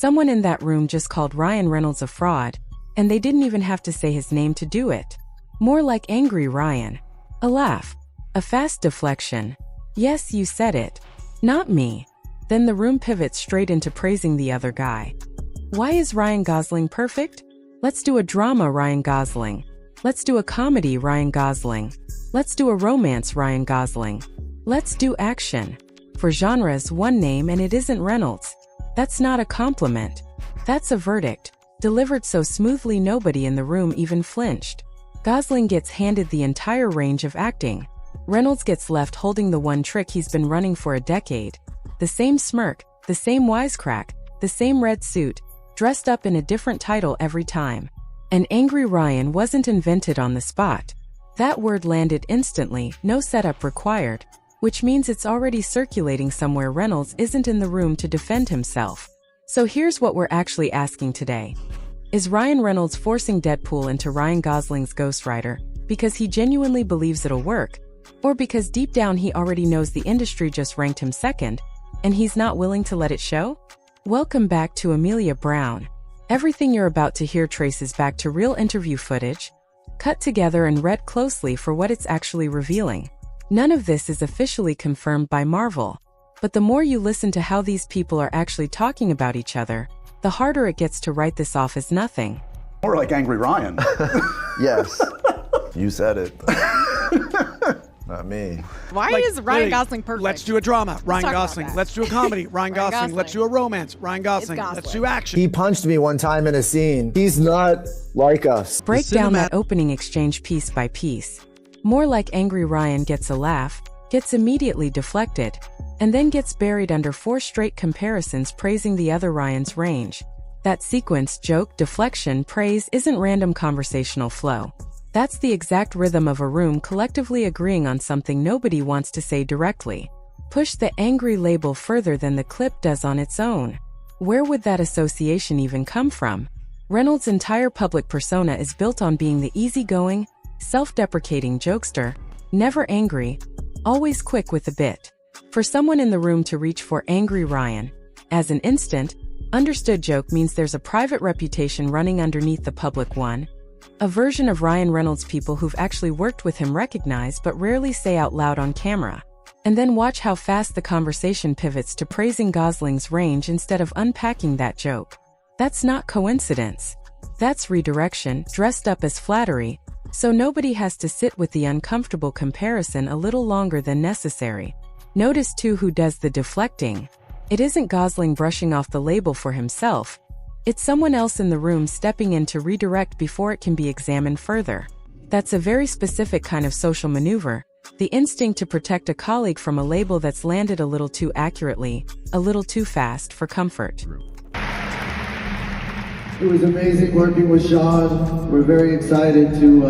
Someone in that room just called Ryan Reynolds a fraud, and they didn't even have to say his name to do it. More like angry Ryan. A laugh. A fast deflection. Yes, you said it. Not me. Then the room pivots straight into praising the other guy. Why is Ryan Gosling perfect? Let's do a drama, Ryan Gosling. Let's do a comedy, Ryan Gosling. Let's do a romance, Ryan Gosling. Let's do action. For genres, one name and it isn't Reynolds. That's not a compliment. That's a verdict, delivered so smoothly nobody in the room even flinched. Gosling gets handed the entire range of acting. Reynolds gets left holding the one trick he's been running for a decade. The same smirk, the same wisecrack, the same red suit, dressed up in a different title every time. And angry Ryan wasn't invented on the spot. That word landed instantly, no setup required, which means it's already circulating somewhere. Reynolds isn't in the room to defend himself. So here's what we're actually asking today. Is Ryan Reynolds forcing Deadpool into Ryan Gosling's Ghost Rider because he genuinely believes it'll work, or because deep down he already knows the industry just ranked him second, and he's not willing to let it show? Welcome back to Amelia Brown. Everything you're about to hear traces back to real interview footage, cut together and read closely for what it's actually revealing. None of this is officially confirmed by Marvel, but the more you listen to how these people are actually talking about each other, the harder it gets to write this off as nothing. More like angry Ryan. Yes, you said it. Not me. Why is Ryan Gosling perfect? Let's do a drama, Ryan talk about Gosling. that. Let's do a comedy, Ryan Gosling. Gosling. Let's do a romance, Ryan Gosling. Gosling. Let's do action. He punched me one time in a scene. He's not like us. Break down that opening exchange piece by piece. More like angry Ryan gets a laugh, gets immediately deflected, and then gets buried under 4 straight comparisons praising the other Ryan's range. That sequence, joke, deflection, praise isn't random conversational flow. That's the exact rhythm of a room collectively agreeing on something nobody wants to say directly. Push the angry label further than the clip does on its own. Where would that association even come from? Reynolds' entire public persona is built on being the easygoing, self-deprecating jokester, never angry, always quick with a bit. For someone in the room to reach for angry Ryan, as an instant, understood joke means there's a private reputation running underneath the public one. A version of Ryan Reynolds people who've actually worked with him recognize but rarely say out loud on camera. And then watch how fast the conversation pivots to praising Gosling's range instead of unpacking that joke. That's not coincidence. That's redirection, dressed up as flattery, so nobody has to sit with the uncomfortable comparison a little longer than necessary. Notice too who does the deflecting. It isn't Gosling brushing off the label for himself. It's someone else in the room stepping in to redirect before it can be examined further. That's a very specific kind of social maneuver, the instinct to protect a colleague from a label that's landed a little too accurately, a little too fast for comfort. It was amazing working with Sean. We're very excited to,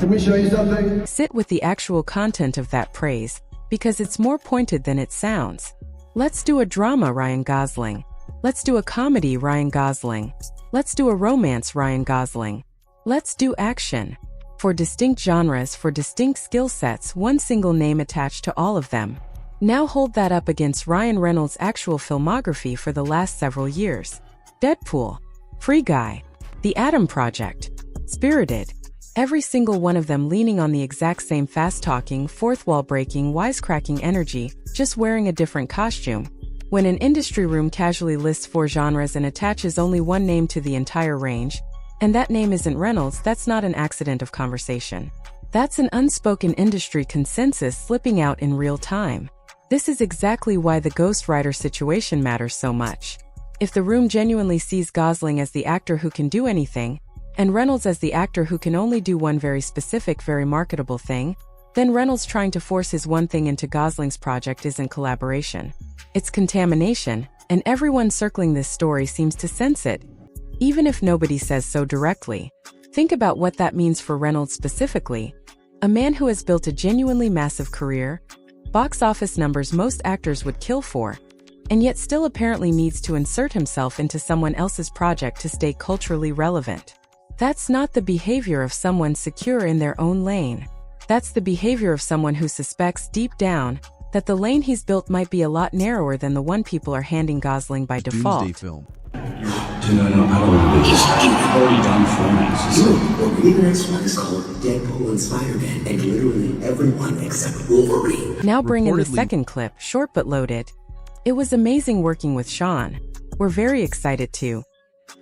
can we show you something? Sit with the actual content of that praise, because it's more pointed than it sounds. Let's do a drama, Ryan Gosling. Let's do a comedy, Ryan Gosling. Let's do a romance, Ryan Gosling. Let's do action. For distinct genres, for distinct skill sets, one single name attached to all of them. Now hold that up against Ryan Reynolds' actual filmography for the last several years. Deadpool, Free Guy, The Atom Project, Spirited. Every single one of them leaning on the exact same fast-talking, fourth-wall-breaking, wisecracking energy, just wearing a different costume. When an industry room casually lists 4 genres and attaches only one name to the entire range, and that name isn't Reynolds, that's not an accident of conversation. That's an unspoken industry consensus slipping out in real time. This is exactly why the Ghost Rider situation matters so much. If the room genuinely sees Gosling as the actor who can do anything, and Reynolds as the actor who can only do one very specific, very marketable thing, then Reynolds trying to force his one thing into Gosling's project isn't collaboration. It's contamination, and everyone circling this story seems to sense it, even if nobody says so directly. Think about what that means for Reynolds specifically, a man who has built a genuinely massive career, box office numbers most actors would kill for, and yet still apparently needs to insert himself into someone else's project to stay culturally relevant. That's not the behavior of someone secure in their own lane. That's the behavior of someone who suspects deep down that the lane he's built might be a lot narrower than the one people are handing Gosling by default. Film. No, I don't want to do this. I've already done formats. Well, maybe the next one is called Deadpool and Spider-Man, and literally everyone except Wolverine. Now bring in the second clip, short but loaded. It was amazing working with Sean. We're very excited too.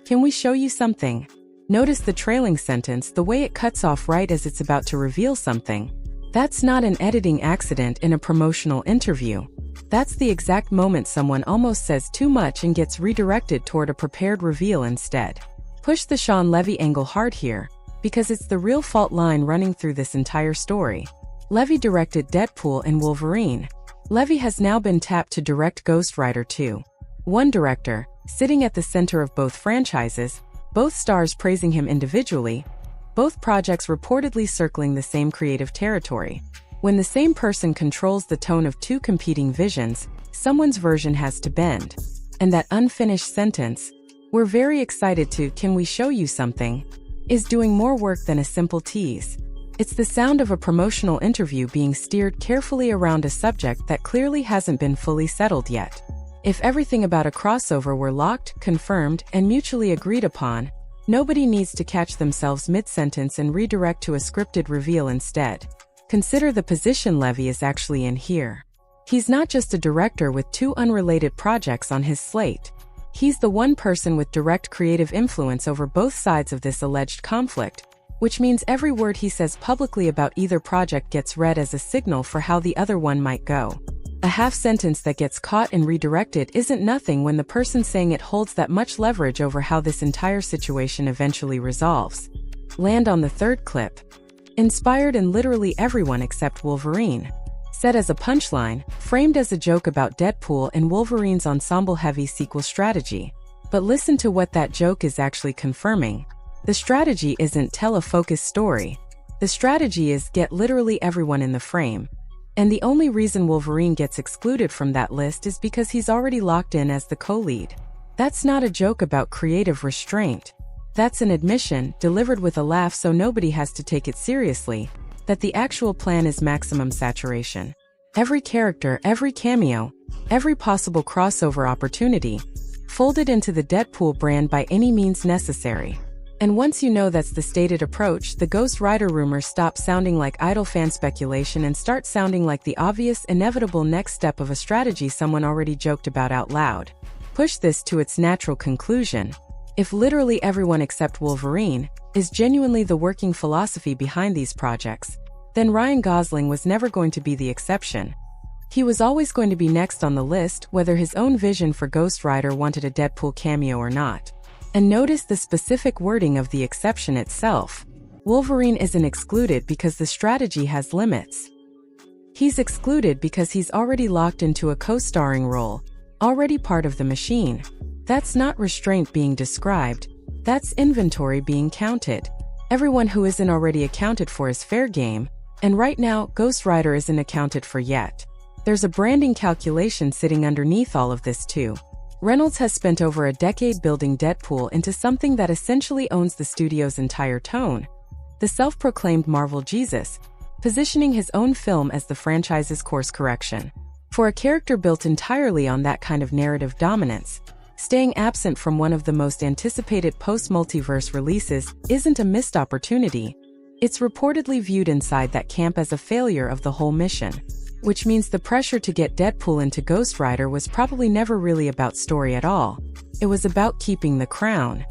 Can we show you something? Notice the trailing sentence, the way it cuts off right as it's about to reveal something. That's not an editing accident in a promotional interview. That's the exact moment someone almost says too much and gets redirected toward a prepared reveal instead. Push the Sean Levy angle hard here, because it's the real fault line running through this entire story. Levy directed Deadpool and Wolverine. Levy has now been tapped to direct Ghost Rider 2. One director, sitting at the center of both franchises, both stars praising him individually, both projects reportedly circling the same creative territory. When the same person controls the tone of two competing visions, someone's version has to bend. And that unfinished sentence, "We're very excited to, can we show you something?" is doing more work than a simple tease. It's the sound of a promotional interview being steered carefully around a subject that clearly hasn't been fully settled yet. If everything about a crossover were locked, confirmed, and mutually agreed upon, nobody needs to catch themselves mid-sentence and redirect to a scripted reveal instead. Consider the position Levy is actually in here. He's not just a director with two unrelated projects on his slate. He's the one person with direct creative influence over both sides of this alleged conflict, which means every word he says publicly about either project gets read as a signal for how the other one might go. A half sentence that gets caught and redirected isn't nothing when the person saying it holds that much leverage over how this entire situation eventually resolves. Land on the third clip. Inspired in literally everyone except Wolverine. Said as a punchline, framed as a joke about Deadpool and Wolverine's ensemble-heavy sequel strategy. But listen to what that joke is actually confirming. The strategy isn't tell a focused story. The strategy is get literally everyone in the frame. And the only reason Wolverine gets excluded from that list is because he's already locked in as the co-lead. That's not a joke about creative restraint. That's an admission, delivered with a laugh so nobody has to take it seriously, that the actual plan is maximum saturation. Every character, every cameo, every possible crossover opportunity, folded into the Deadpool brand by any means necessary. And once you know that's the stated approach, the Ghost Rider rumors stop sounding like idle fan speculation and start sounding like the obvious, inevitable next step of a strategy someone already joked about out loud. Push this to its natural conclusion. If literally everyone except Wolverine is genuinely the working philosophy behind these projects, then Ryan Gosling was never going to be the exception. He was always going to be next on the list, whether his own vision for Ghost Rider wanted a Deadpool cameo or not. And notice the specific wording of the exception itself. Wolverine isn't excluded because the strategy has limits. He's excluded because he's already locked into a co-starring role, already part of the machine. That's not restraint being described, that's inventory being counted. Everyone who isn't already accounted for is fair game, and right now, Ghost Rider isn't accounted for yet. There's a branding calculation sitting underneath all of this too. Reynolds has spent over a decade building Deadpool into something that essentially owns the studio's entire tone. The self-proclaimed Marvel Jesus, positioning his own film as the franchise's course correction. For a character built entirely on that kind of narrative dominance, staying absent from one of the most anticipated post-multiverse releases isn't a missed opportunity. It's reportedly viewed inside that camp as a failure of the whole mission. Which means the pressure to get Deadpool into Ghost Rider was probably never really about story at all. It was about keeping the crown.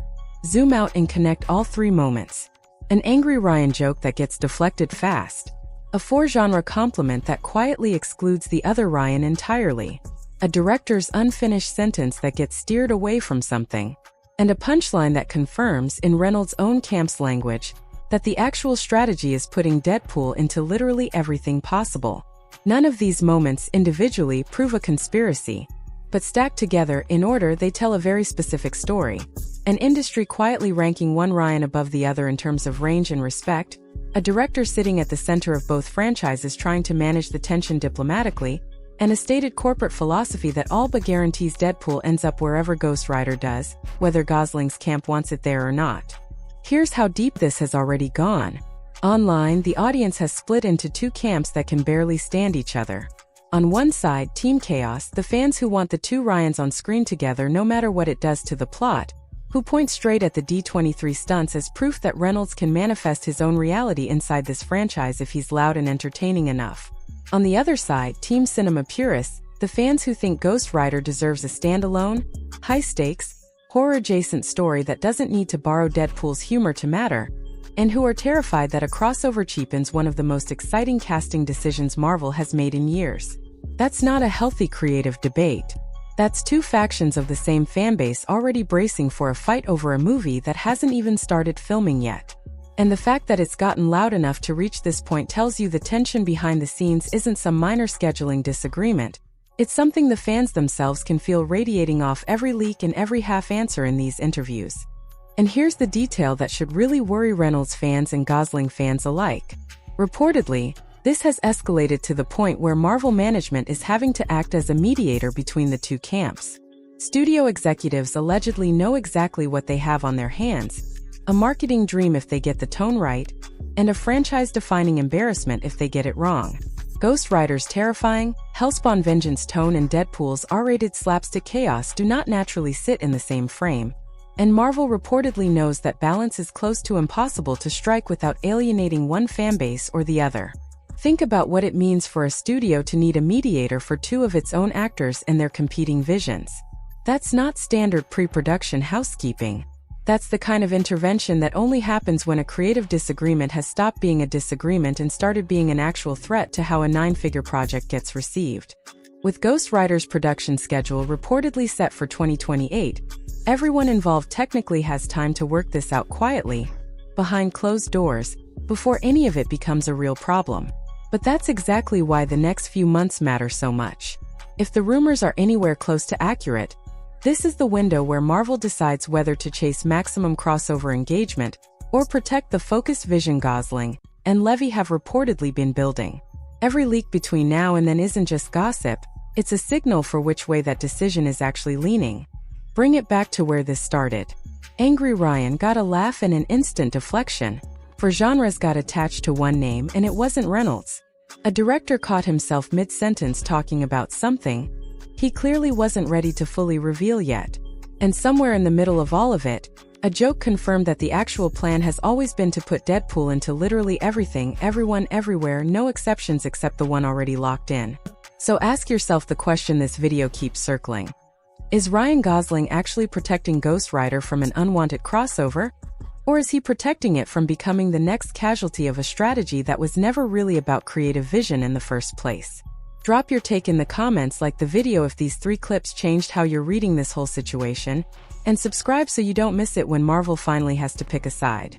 Zoom out and connect all three moments. An angry Ryan joke that gets deflected fast. A four-genre compliment that quietly excludes the other Ryan entirely. A director's unfinished sentence that gets steered away from something. And a punchline that confirms, in Reynolds' own camp's language, that the actual strategy is putting Deadpool into literally everything possible. None of these moments individually prove a conspiracy, but stacked together in order they tell a very specific story. An industry quietly ranking one Ryan above the other in terms of range and respect, a director sitting at the center of both franchises trying to manage the tension diplomatically, and a stated corporate philosophy that all but guarantees Deadpool ends up wherever Ghost Rider does, whether Gosling's camp wants it there or not. Here's how deep this has already gone. Online, the audience has split into two camps that can barely stand each other. On one side, Team Chaos, the fans who want the two Ryans on screen together no matter what it does to the plot, who points straight at the D23 stunts as proof that Reynolds can manifest his own reality inside this franchise if he's loud and entertaining enough. On the other side, Team Cinema purists, the fans who think Ghost Rider deserves a standalone, high-stakes, horror-adjacent story that doesn't need to borrow Deadpool's humor to matter, and who are terrified that a crossover cheapens one of the most exciting casting decisions Marvel has made in years. That's not a healthy creative debate. That's two factions of the same fanbase already bracing for a fight over a movie that hasn't even started filming yet. And the fact that it's gotten loud enough to reach this point tells you the tension behind the scenes isn't some minor scheduling disagreement. It's something the fans themselves can feel radiating off every leak and every half-answer in these interviews. And here's the detail that should really worry Reynolds fans and Gosling fans alike. Reportedly, this has escalated to the point where Marvel management is having to act as a mediator between the two camps. Studio executives allegedly know exactly what they have on their hands, a marketing dream if they get the tone right, and a franchise-defining embarrassment if they get it wrong. Ghost Rider's terrifying, hellspawn vengeance tone and Deadpool's R-rated slapstick chaos do not naturally sit in the same frame, and Marvel reportedly knows that balance is close to impossible to strike without alienating one fanbase or the other. Think about what it means for a studio to need a mediator for two of its own actors and their competing visions. That's not standard pre-production housekeeping. That's the kind of intervention that only happens when a creative disagreement has stopped being a disagreement and started being an actual threat to how a nine-figure project gets received. With Ghost Rider's production schedule reportedly set for 2028, everyone involved technically has time to work this out quietly, behind closed doors, before any of it becomes a real problem. But that's exactly why the next few months matter so much. If the rumors are anywhere close to accurate, this is the window where Marvel decides whether to chase maximum crossover engagement or protect the focused vision Gosling and Levy have reportedly been building. Every leak between now and then isn't just gossip, it's a signal for which way that decision is actually leaning. Bring it back to where this started. Angry Ryan got a laugh and an instant deflection, for genres got attached to one name and it wasn't Reynolds. A director caught himself mid-sentence talking about something he clearly wasn't ready to fully reveal yet. And somewhere in the middle of all of it, a joke confirmed that the actual plan has always been to put Deadpool into literally everything, everyone, everywhere, no exceptions except the one already locked in. So ask yourself the question this video keeps circling. Is Ryan Gosling actually protecting Ghost Rider from an unwanted crossover? Or is he protecting it from becoming the next casualty of a strategy that was never really about creative vision in the first place? Drop your take in the comments, like the video if these 3 clips changed how you're reading this whole situation, and subscribe so you don't miss it when Marvel finally has to pick a side.